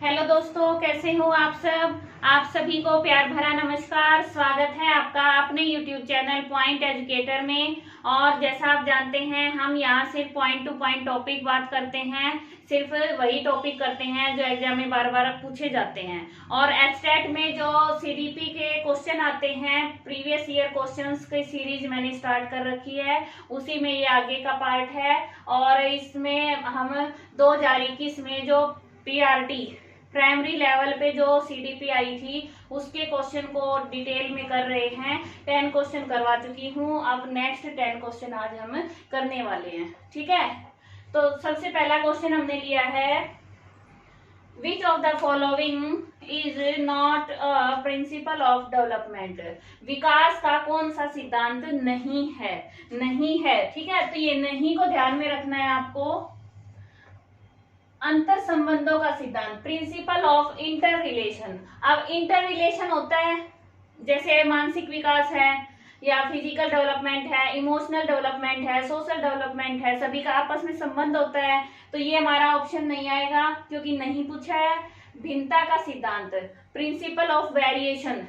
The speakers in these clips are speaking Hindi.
हेलो दोस्तों, कैसे हो आप सब। आप सभी को प्यार भरा नमस्कार। स्वागत है आपका अपने यूट्यूब चैनल पॉइंट एजुकेटर में। और जैसा आप जानते हैं, हम यहाँ सिर्फ पॉइंट टू पॉइंट टॉपिक बात करते हैं। सिर्फ वही टॉपिक करते हैं जो एग्जाम में बार बार पूछे जाते हैं। और एचटेट में जो सीडीपी के क्वेश्चन आते हैं, प्रीवियस ईयर क्वेश्चंस की सीरीज मैंने स्टार्ट कर रखी है, उसी में ये आगे का पार्ट है। और इसमें हम 2021 में जो पीआरटी प्राइमरी लेवल पे जो सीडीपी आई थी उसके क्वेश्चन को डिटेल में कर रहे हैं। 10 क्वेश्चन करवा चुकी हूँ, अब नेक्स्ट 10 क्वेश्चन आज हम करने वाले हैं। ठीक है, तो सबसे पहला क्वेश्चन हमने लिया है, which of the following is not a principle of development. विकास का कौन सा सिद्धांत नहीं है। नहीं है, ठीक है, तो ये नहीं को ध्यान में रखना है आपको। अंतर संबंधों का सिद्धांत, प्रिंसिपल ऑफ इंटर रिलेशन। अब इंटर रिलेशन होता है जैसे मानसिक विकास है या फिजिकल डेवलपमेंट है, इमोशनल डेवलपमेंट है, सोशल डेवलपमेंट है, सभी का आपस में संबंध होता है। तो ये हमारा ऑप्शन नहीं आएगा क्योंकि नहीं पूछा है। भिन्नता का सिद्धांत, प्रिंसिपल ऑफ वेरिएशन,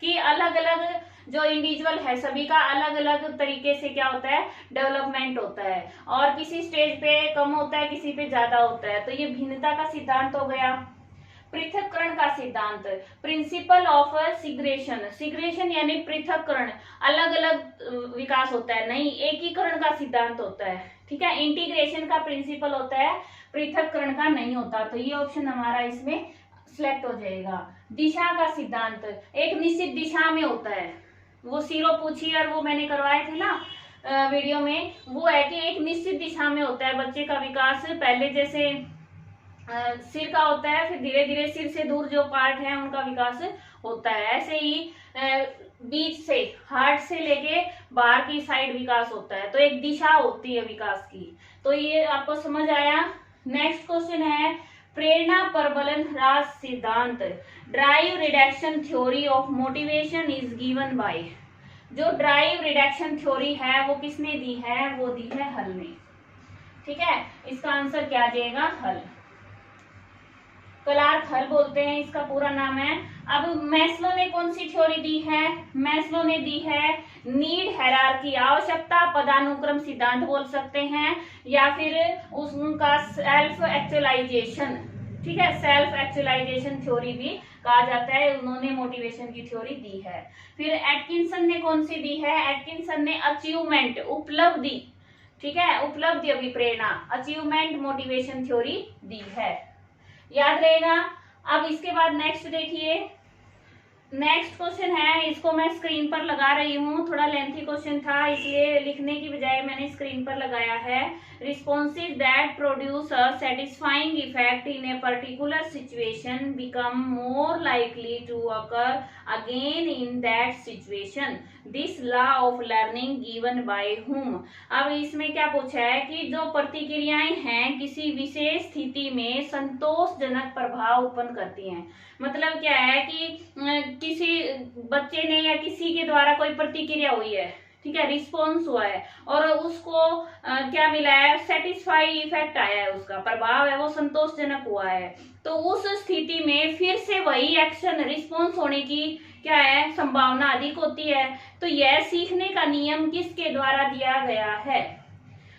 कि अलग अलग जो इंडिविजुअल है सभी का अलग अलग तरीके से क्या होता है, डेवलपमेंट होता है, और किसी स्टेज पे कम होता है, किसी पे ज्यादा होता है। तो ये भिन्नता का सिद्धांत हो गया। पृथक्करण का सिद्धांत, प्रिंसिपल ऑफ सिग्रेशन। सिग्रेशन यानी पृथक्करण, अलग अलग विकास होता है, नहीं एकीकरण का सिद्धांत होता है। ठीक है, इंटीग्रेशन का प्रिंसिपल होता है, पृथक्करण का नहीं होता। तो ये ऑप्शन हमारा इसमें सिलेक्ट हो जाएगा। दिशा का सिद्धांत, एक निश्चित दिशा में होता है, वो सीरो पूछी और वो मैंने करवाए थे ना वीडियो में, वो है कि एक निश्चित दिशा में होता है बच्चे का विकास। पहले जैसे सिर का होता है, फिर धीरे धीरे सिर से दूर जो पार्ट है उनका विकास होता है। ऐसे ही बीच से, हार्ट से लेके बाहर की साइड विकास होता है। तो एक दिशा होती है विकास की। तो ये आपको समझ आया। नेक्स्ट क्वेश्चन है, प्रेरणा प्रबलन ह्रास सिद्धांत, drive reduction theory of motivation is given by. जो ड्राइव रिडक्शन थ्योरी है वो किसने दी है, वो दी है हल ने। ठीक है, इसका आंसर क्या आ जाएगा, हल। क्लार्क हल बोलते हैं, इसका पूरा नाम है। अब मैस्लो ने कौन सी थ्योरी दी है, मैस्लो ने दी है नीड हायरार्की, आवश्यकता पदानुक्रम सिद्धांत बोल सकते हैं, या फिर उनका सेल्फ एक्चुअलाइजेशन। ठीक है, सेल्फ एक्चुअलाइजेशन थ्योरी भी कहा जाता है, उन्होंने मोटिवेशन की थ्योरी दी है। फिर एटकिंसन ने कौन सी दी है, एटकिंसन ने अचीवमेंट, उपलब्धि, ठीक है, उपलब्धि अभिप्रेरणा, अचीवमेंट मोटिवेशन थ्योरी दी है, याद रहेगा। अब इसके बाद नेक्स्ट देखिए, नेक्स्ट क्वेश्चन है, इसको मैं स्क्रीन पर लगा रही हूँ, थोड़ा लेंथी क्वेश्चन था इसलिए लिखने की बजाय मैंने स्क्रीन पर लगाया है। Responses that produce a satisfying effect in a particular situation become more likely to occur again in that situation, this law of learning given by हुम। अब इसमें क्या पूछा है कि जो प्रतिक्रियाएं हैं किसी विशेष स्थिति में संतोषजनक प्रभाव उत्पन्न करती हैं। मतलब क्या है कि किसी बच्चे ने या किसी के द्वारा कोई प्रतिक्रिया हुई है, ठीक है, रिस्पॉन्स हुआ है, और उसको क्या मिला है, सेटिस्फाई इफेक्ट आया है, उसका प्रभाव है वो संतोषजनक हुआ है। तो उस स्थिति में फिर से वही एक्शन रिस्पॉन्स होने की क्या है, संभावना अधिक होती है। तो यह सीखने का नियम किसके द्वारा दिया गया है,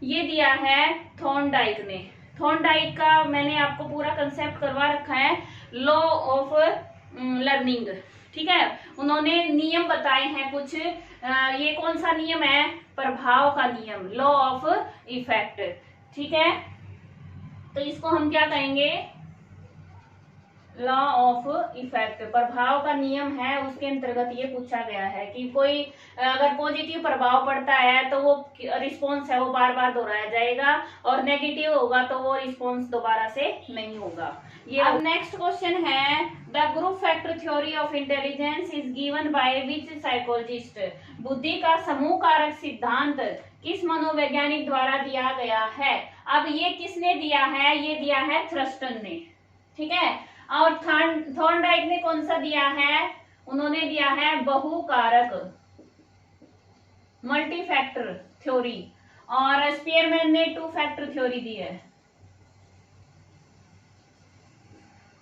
ये दिया है थॉर्नडाइक ने। थॉर्नडाइक का मैंने आपको पूरा कंसेप्ट करवा रखा है, लॉ ऑफ लर्निंग। ठीक है, उन्होंने नियम बताए हैं कुछ। ये कौन सा नियम है, प्रभाव का नियम, लॉ ऑफ इफेक्ट। ठीक है, तो इसको हम क्या कहेंगे, लॉ ऑफ इफेक्ट, प्रभाव का नियम है, उसके अंतर्गत ये पूछा गया है कि कोई अगर पॉजिटिव प्रभाव पड़ता है तो वो रिस्पॉन्स है वो बार बार दोहराया जाएगा, और नेगेटिव होगा तो वो रिस्पॉन्स दोबारा से नहीं होगा। ये अब नेक्स्ट क्वेश्चन है, the group factor theory of intelligence is given by which psychologist. बुद्धि का समूह कारक सिद्धांत किस मनोवैज्ञानिक द्वारा दिया गया है। अब ये किसने दिया है, ये दिया है थ्रस्टन ने। ठीक है, और थॉर्नडाइक ने कौन सा दिया है, उन्होंने दिया है बहुकारक, मल्टी फैक्टर थ्योरी, और स्पीयरमैन ने टू फैक्टर थ्योरी दी है।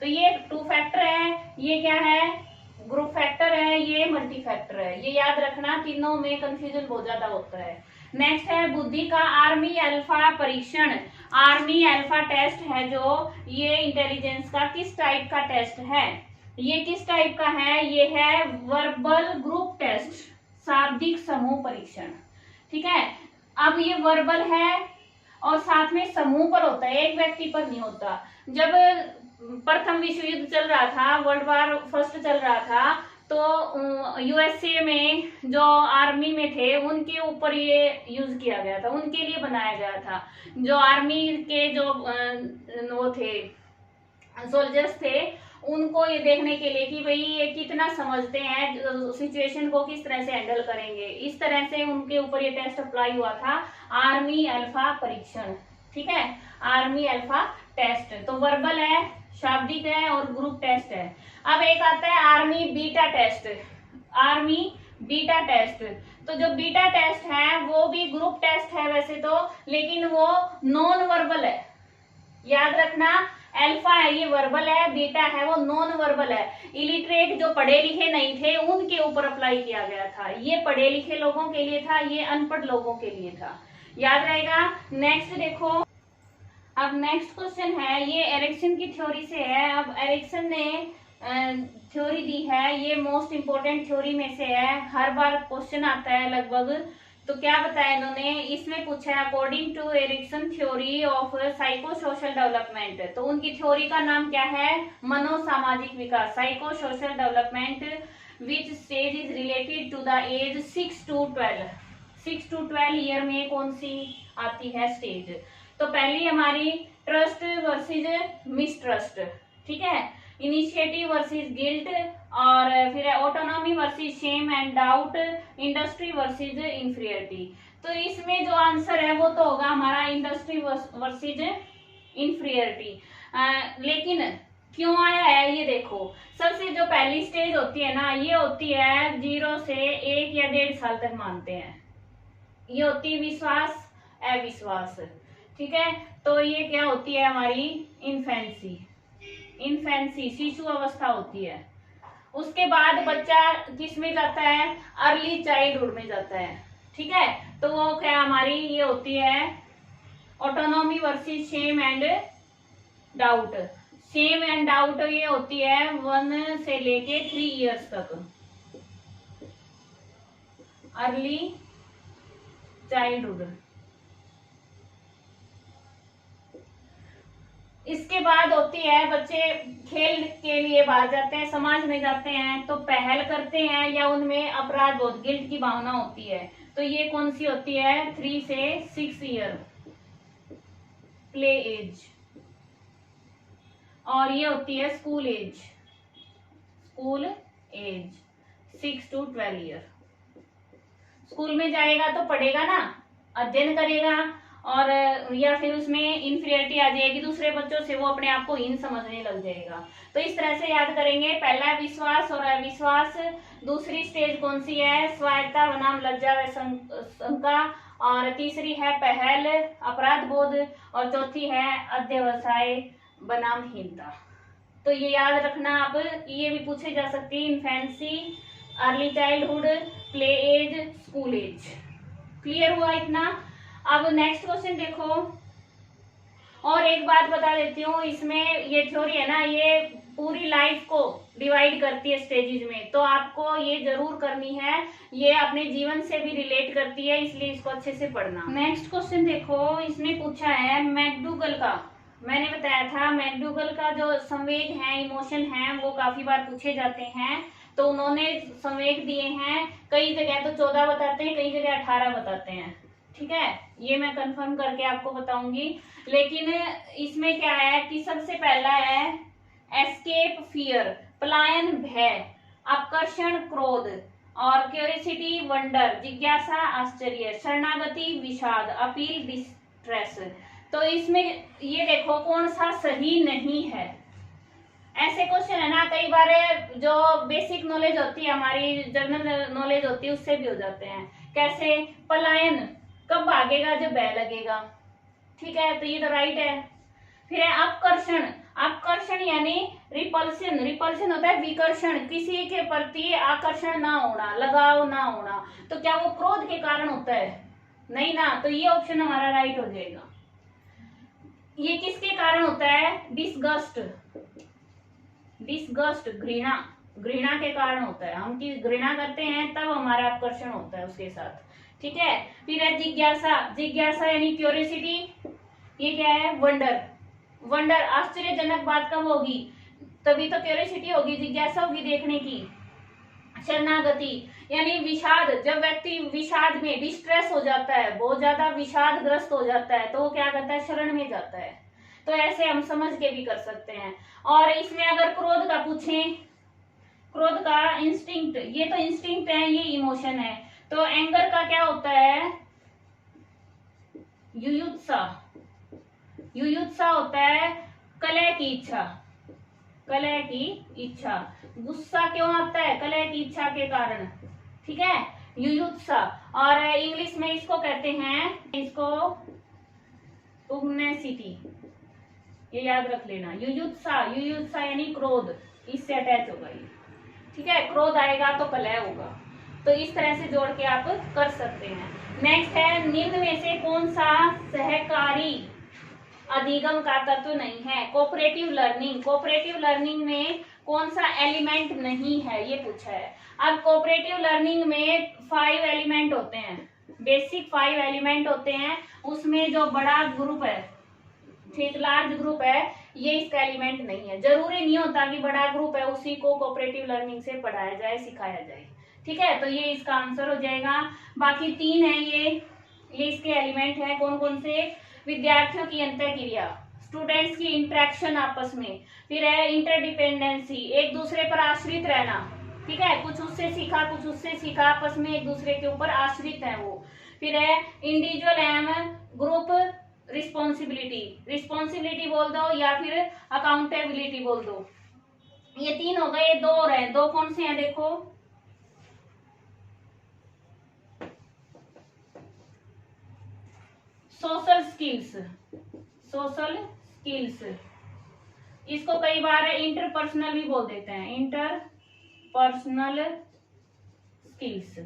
तो ये टू फैक्टर है, ये क्या है, ग्रुप फैक्टर है, ये मल्टी फैक्टर है। ये याद रखना, तीनों में कंफ्यूजन बहुत ज्यादा होता है। नेक्स्ट है बुद्धि का आर्मी अल्फा परीक्षण। आर्मी अल्फा टेस्ट है जो, ये इंटेलिजेंस का किस टाइप का टेस्ट है, ये किस टाइप का है, ये है वर्बल ग्रुप टेस्ट, शाब्दिक समूह परीक्षण। ठीक है, अब ये वर्बल है और साथ में समूह पर होता है, एक व्यक्ति पर नहीं होता। जब प्रथम विश्व युद्ध चल रहा था, वर्ल्ड वार फर्स्ट चल रहा था, तो यूएसए में जो आर्मी में थे उनके ऊपर ये यूज किया गया था, उनके लिए बनाया गया था। जो आर्मी के जो वो थे सोल्जर्स थे, उनको ये देखने के लिए कि भाई ये कितना समझते हैं, सिचुएशन को किस तरह से हैंडल करेंगे, इस तरह से उनके ऊपर ये टेस्ट अप्लाई हुआ था, आर्मी अल्फा परीक्षण। ठीक है, आर्मी अल्फा टेस्ट तो वर्बल है, शाब्दिक है और ग्रुप टेस्ट है। अब एक आता है army beta test. Army beta test, तो जो बीटा टेस्ट है वो भी ग्रुप टेस्ट है वैसे तो, लेकिन वो नॉन वर्बल है। याद रखना, अल्फा है ये वर्बल है, बीटा है वो नॉन वर्बल है। इलिटरेट जो पढ़े लिखे नहीं थे उनके ऊपर अप्लाई किया गया था, ये पढ़े लिखे लोगों के लिए था, ये अनपढ़ लोगों के लिए था। याद रहेगा। नेक्स्ट देखो, अब नेक्स्ट क्वेश्चन है, ये एरिक्सन की थ्योरी से है। अब एरिक्सन ने थ्योरी दी है, ये मोस्ट इंपोर्टेंट थ्योरी में से है, हर बार क्वेश्चन आता है लगभग। तो क्या बताया इन्होंने, इसमें पूछा है according to Erikson theory of psycho social development. तो उनकी थ्योरी का नाम क्या है, मनोसामाजिक विकास, psycho social development, which stage is related to the age 6 to 12। 6 to 12 year में कौन सी आती है स्टेज। तो पहली हमारी ट्रस्ट वर्सेज मिसट्रस्ट, ठीक है, इनिशिएटिव वर्सेस गिल्ट, और फिर autonomy versus shame and doubt, industry versus inferiority. तो इसमें जो आंसर है वो तो होगा हमारा इंडस्ट्री वर्सेस इंफीरियरिटी। लेकिन क्यों आया है ये देखो, सबसे जो पहली स्टेज होती है ना, ये होती है 0 से 1 या 1.5 साल तक मानते हैं, ये होती है विश्वास अविश्वास। ठीक है, तो ये क्या होती है हमारी इन्फेंसी, इन्फेंसी शिशु अवस्था होती है। उसके बाद बच्चा किस में जाता है, अर्ली चाइल्डहुड में जाता है। ठीक है, तो वो क्या हमारी ये होती है autonomy versus shame and doubt. Shame and doubt ये होती है 1 से लेके 3 इयर्स तक, अर्ली चाइल्डहुड। इसके बाद होती है बच्चे खेल के लिए बाहर जाते हैं, समाज में जाते हैं, तो पहल करते हैं या उनमें अपराध बोध गिल्ट की भावना होती है। तो ये कौन सी होती है, 3 से 6 ईयर प्ले एज, और ये होती है school age, school age 6 to 12 year. School में जाएगा तो पढ़ेगा ना, अध्ययन करेगा, और या फिर उसमें इंफीरियरिटी आ जाएगी दूसरे बच्चों से, वो अपने आप को हीन समझने लग जाएगा। तो इस तरह से याद करेंगे, पहला विश्वास और अविश्वास, दूसरी स्टेज कौन सी है, स्वायत्ता बनाम लज्जा व शंका, और तीसरी है पहल अपराध बोध, और चौथी है अध्यवसाय बनाम हीनता। तो ये याद रखना। अब ये भी पूछे जा सकती है, infancy, early childhood, play age, school age. Clear हुआ इतना। अब नेक्स्ट क्वेश्चन देखो, और एक बात बता देती हूँ, इसमें ये थ्योरी है ना, ये पूरी लाइफ को डिवाइड करती है स्टेजेस में, तो आपको ये जरूर करनी है, ये अपने जीवन से भी रिलेट करती है, इसलिए इसको अच्छे से पढ़ना। नेक्स्ट क्वेश्चन देखो, इसमें पूछा है मैकडूगल का, मैंने बताया था मैकडूगल का जो संवेग है, इमोशन है, वो काफी बार पूछे जाते हैं। तो उन्होंने संवेग दिए हैं, कई जगह तो 14 बताते हैं, कई जगह 18 बताते हैं। ठीक है, ये मैं कंफर्म करके आपको बताऊंगी। लेकिन इसमें क्या है कि सबसे पहला है एस्केप फियर, पलायन भय, आकर्षण क्रोध, और क्यूरियोसिटी वंडर, जिज्ञासा आश्चर्य, शरणागति विषाद, अपील डिस्ट्रेस। तो इसमें ये देखो कौन सा सही नहीं है। ऐसे क्वेश्चन है ना, कई बार जो बेसिक नॉलेज होती है हमारी, जनरल नॉलेज होती है, उससे भी हो जाते हैं। कैसे, पलायन कब भागेगा, जब भय लगेगा। ठीक है, तो ये तो राइट है। फिर है आकर्षण, आकर्षण यानी रिपल्शन, रिपल्शन होता है विकर्षण, किसी के प्रति आकर्षण ना होना, लगाव ना होना। तो क्या वो क्रोध के कारण होता है? नहीं ना, तो ये ऑप्शन हमारा राइट हो जाएगा। ये किसके कारण होता है? डिसगस्ट, डिसगस्ट घृणा, घृणा के कारण होता है। हम की घृणा करते हैं तब हमारा आकर्षण होता है उसके साथ, ठीक है। फिर है जिज्ञासा, जिज्ञासा यानी क्यूरियोसिटी, ये क्या है? वंडर, वंडर आश्चर्यजनक बात कब होगी? तभी तो क्यूरियोसिटी होगी, जिज्ञासा होगी देखने की। शरणागति यानी विषाद, जब व्यक्ति विषाद में डिस्ट्रेस हो जाता है, बहुत ज्यादा विषादग्रस्त हो जाता है, तो वो क्या करता है? शरण में जाता है। तो ऐसे हम समझ के भी कर सकते हैं। और इसमें अगर क्रोध का पूछें, क्रोध का इंस्टिंक्ट, ये तो इंस्टिंक्ट है, ये इमोशन है। तो एंगर का क्या होता है? युयुत्सा, युयुत्सा होता है कलह की इच्छा, कलह की इच्छा। गुस्सा क्यों आता है? कलह की इच्छा के कारण, ठीक है, युयुत्सा। और इंग्लिश में इसको कहते हैं, इसको पुग्नेसिटी, ये याद रख लेना। युयुत्सा, युयुत्सा यानी क्रोध, इससे अटैच होगा ये, ठीक है। क्रोध आएगा तो कलह होगा। तो इस तरह से जोड़ के आप कर सकते हैं। नेक्स्ट है, निम्न में से कौन सा सहकारी अधिगम का तत्व नहीं है? कोऑपरेटिव लर्निंग, कोऑपरेटिव लर्निंग में कौन सा एलिमेंट नहीं है, ये पूछा है। अब कोऑपरेटिव लर्निंग में 5 एलिमेंट होते हैं, बेसिक 5 एलिमेंट होते हैं। उसमें जो बड़ा ग्रुप है, ठीक, लार्ज ग्रुप है, ये इसका एलिमेंट नहीं है। जरूरी नहीं होता कि बड़ा ग्रुप है उसी को कोऑपरेटिव लर्निंग से पढ़ाया जाए, सिखाया जाए, ठीक है। तो ये इसका आंसर हो जाएगा। बाकी 3 है, ये इसके एलिमेंट है। कौन कौन से? विद्यार्थियों की अंतःक्रिया, स्टूडेंट्स की इंटरेक्शन आपस में, फिर है इंटरडिपेंडेंसी, एक दूसरे पर आश्रित रहना, ठीक है, कुछ उससे सीखा कुछ उससे सीखा, आपस में एक दूसरे के ऊपर आश्रित है वो। फिर है individual and group responsibility, responsibility बोल दो या फिर अकाउंटेबिलिटी बोल दो। ये 3 हो गए, 2 और है, 2 कौन से हैं देखो? सोशल स्किल्स, सोशल स्किल्स, इसको कई बार इंटरपर्सनल भी बोल देते हैं, इंटरपर्सनल स्किल्स,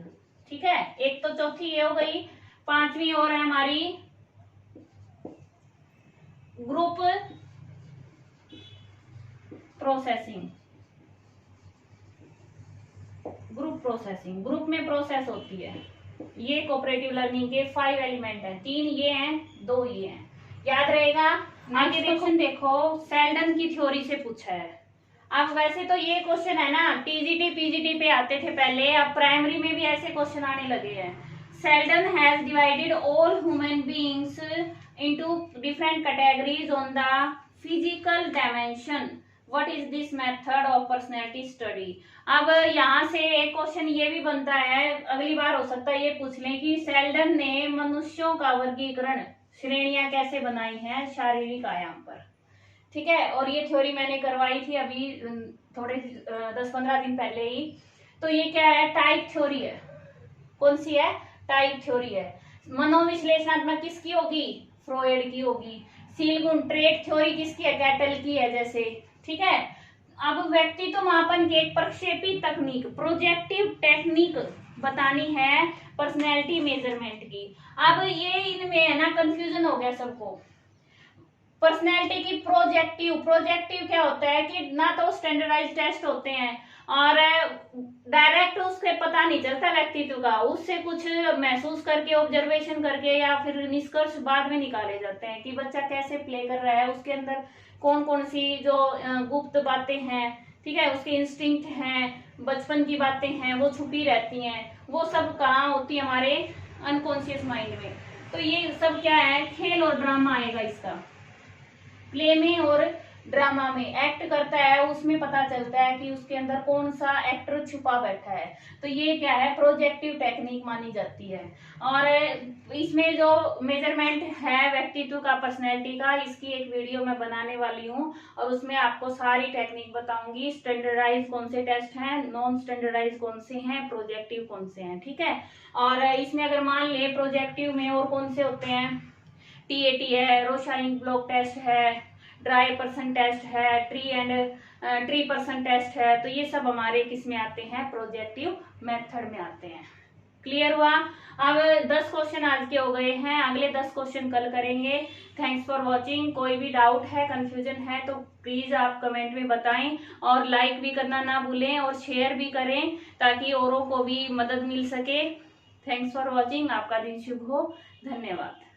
ठीक है। एक तो चौथी ये हो गई। 5वीं और है हमारी group processing, group processing, group में प्रोसेस होती है। ये कोऑपरेटिव लर्निंग के 5 एलिमेंट हैं, 3 ये हैं, 2 ये हैं, याद रहेगा। आगे क्वेश्चन देखो, सेल्डन की थ्योरी से पूछा है। अब वैसे तो ये क्वेश्चन है ना, टीजीटी पीजीटी पे आते थे पहले, अब प्राइमरी में भी ऐसे क्वेश्चन आने लगे हैं। Seldon has divided all human beings into different categories on the physical dimension, what is this method of personality study. अब यहाँ से एक क्वेश्चन ये भी बनता है, अगली बार हो सकता है ये पूछ लें कि सेल्डन ने मनुष्यों का वर्गीकरण श्रेणियां कैसे बनाई हैं शारीरिक आयाम पर, ठीक है। और ये थ्योरी मैंने करवाई थी अभी थोड़े 10-15 दिन पहले ही। तो ये क्या है? टाइप थ्योरी है। कौन सी है? टाइप थ्योरी है। मनोविश्लेषणात्मक किसकी होगी? फ्रॉयड की होगी। सीलगुण ट्रेट थ्योरी किसकी है? कैटल की है जैसे, ठीक है। अब व्यक्तित्व मापन की एक प्रक्षेपी तकनीक, प्रोजेक्टिव टेक्निक बतानी है पर्सनैलिटी मेजरमेंट की। अब ये इनमें है ना कंफ्यूजन हो गया सबको। पर्सनैलिटी की प्रोजेक्टिव, प्रोजेक्टिव क्या होता है कि ना तो स्टैंडर्डाइज टेस्ट होते हैं और डायरेक्ट उसके पता नहीं चलता व्यक्तित्व का, उससे कुछ महसूस करके ऑब्जर्वेशन करके या फिर निष्कर्ष बाद में निकाले जाते हैं कि बच्चा कैसे प्ले कर रहा है, उसके अंदर कौन कौन सी जो गुप्त बातें हैं, ठीक है, उसके इंस्टिंक्ट हैं, बचपन की बातें हैं, वो छुपी रहती हैं, वो सब कहाँ होती है? हमारे अनकॉन्शियस माइंड में। तो ये सब क्या है? खेल और ड्रामा आएगा इसका। प्ले में और ड्रामा में एक्ट करता है, उसमें पता चलता है कि उसके अंदर कौन सा एक्टर छुपा बैठा है। तो ये क्या है? प्रोजेक्टिव टेक्निक मानी जाती है। और इसमें जो मेजरमेंट है व्यक्तित्व का, पर्सनैलिटी का, इसकी एक वीडियो मैं बनाने वाली हूँ और उसमें आपको सारी टेक्निक बताऊंगी। स्टैंडर्डाइज कौन से टेस्ट हैं, नॉन स्टैंडर्डाइज कौन से हैं, प्रोजेक्टिव कौन से हैं, ठीक है। और इसमें अगर मान ले प्रोजेक्टिव में और कौन से होते हैं, टीएटी है, रोशाइन ब्लॉक टेस्ट है, ड्राई पर्सन टेस्ट है, ट्री पर्सन टेस्ट है, तो ये सब हमारे किस में आते हैं, प्रोजेक्टिव मेथड में आते हैं। क्लियर हुआ। अब 10 क्वेश्चन आज के हो गए हैं, अगले 10 क्वेश्चन कल करेंगे। Thanks for watching. कोई भी डाउट है, कंफ्यूजन है तो प्लीज आप कमेंट में बताएं, और लाइक भी करना ना भूलें और शेयर भी करें ताकि औरों को भी मदद मिल सके। Thanks for watching. आपका दिन शुभ हो। धन्यवाद।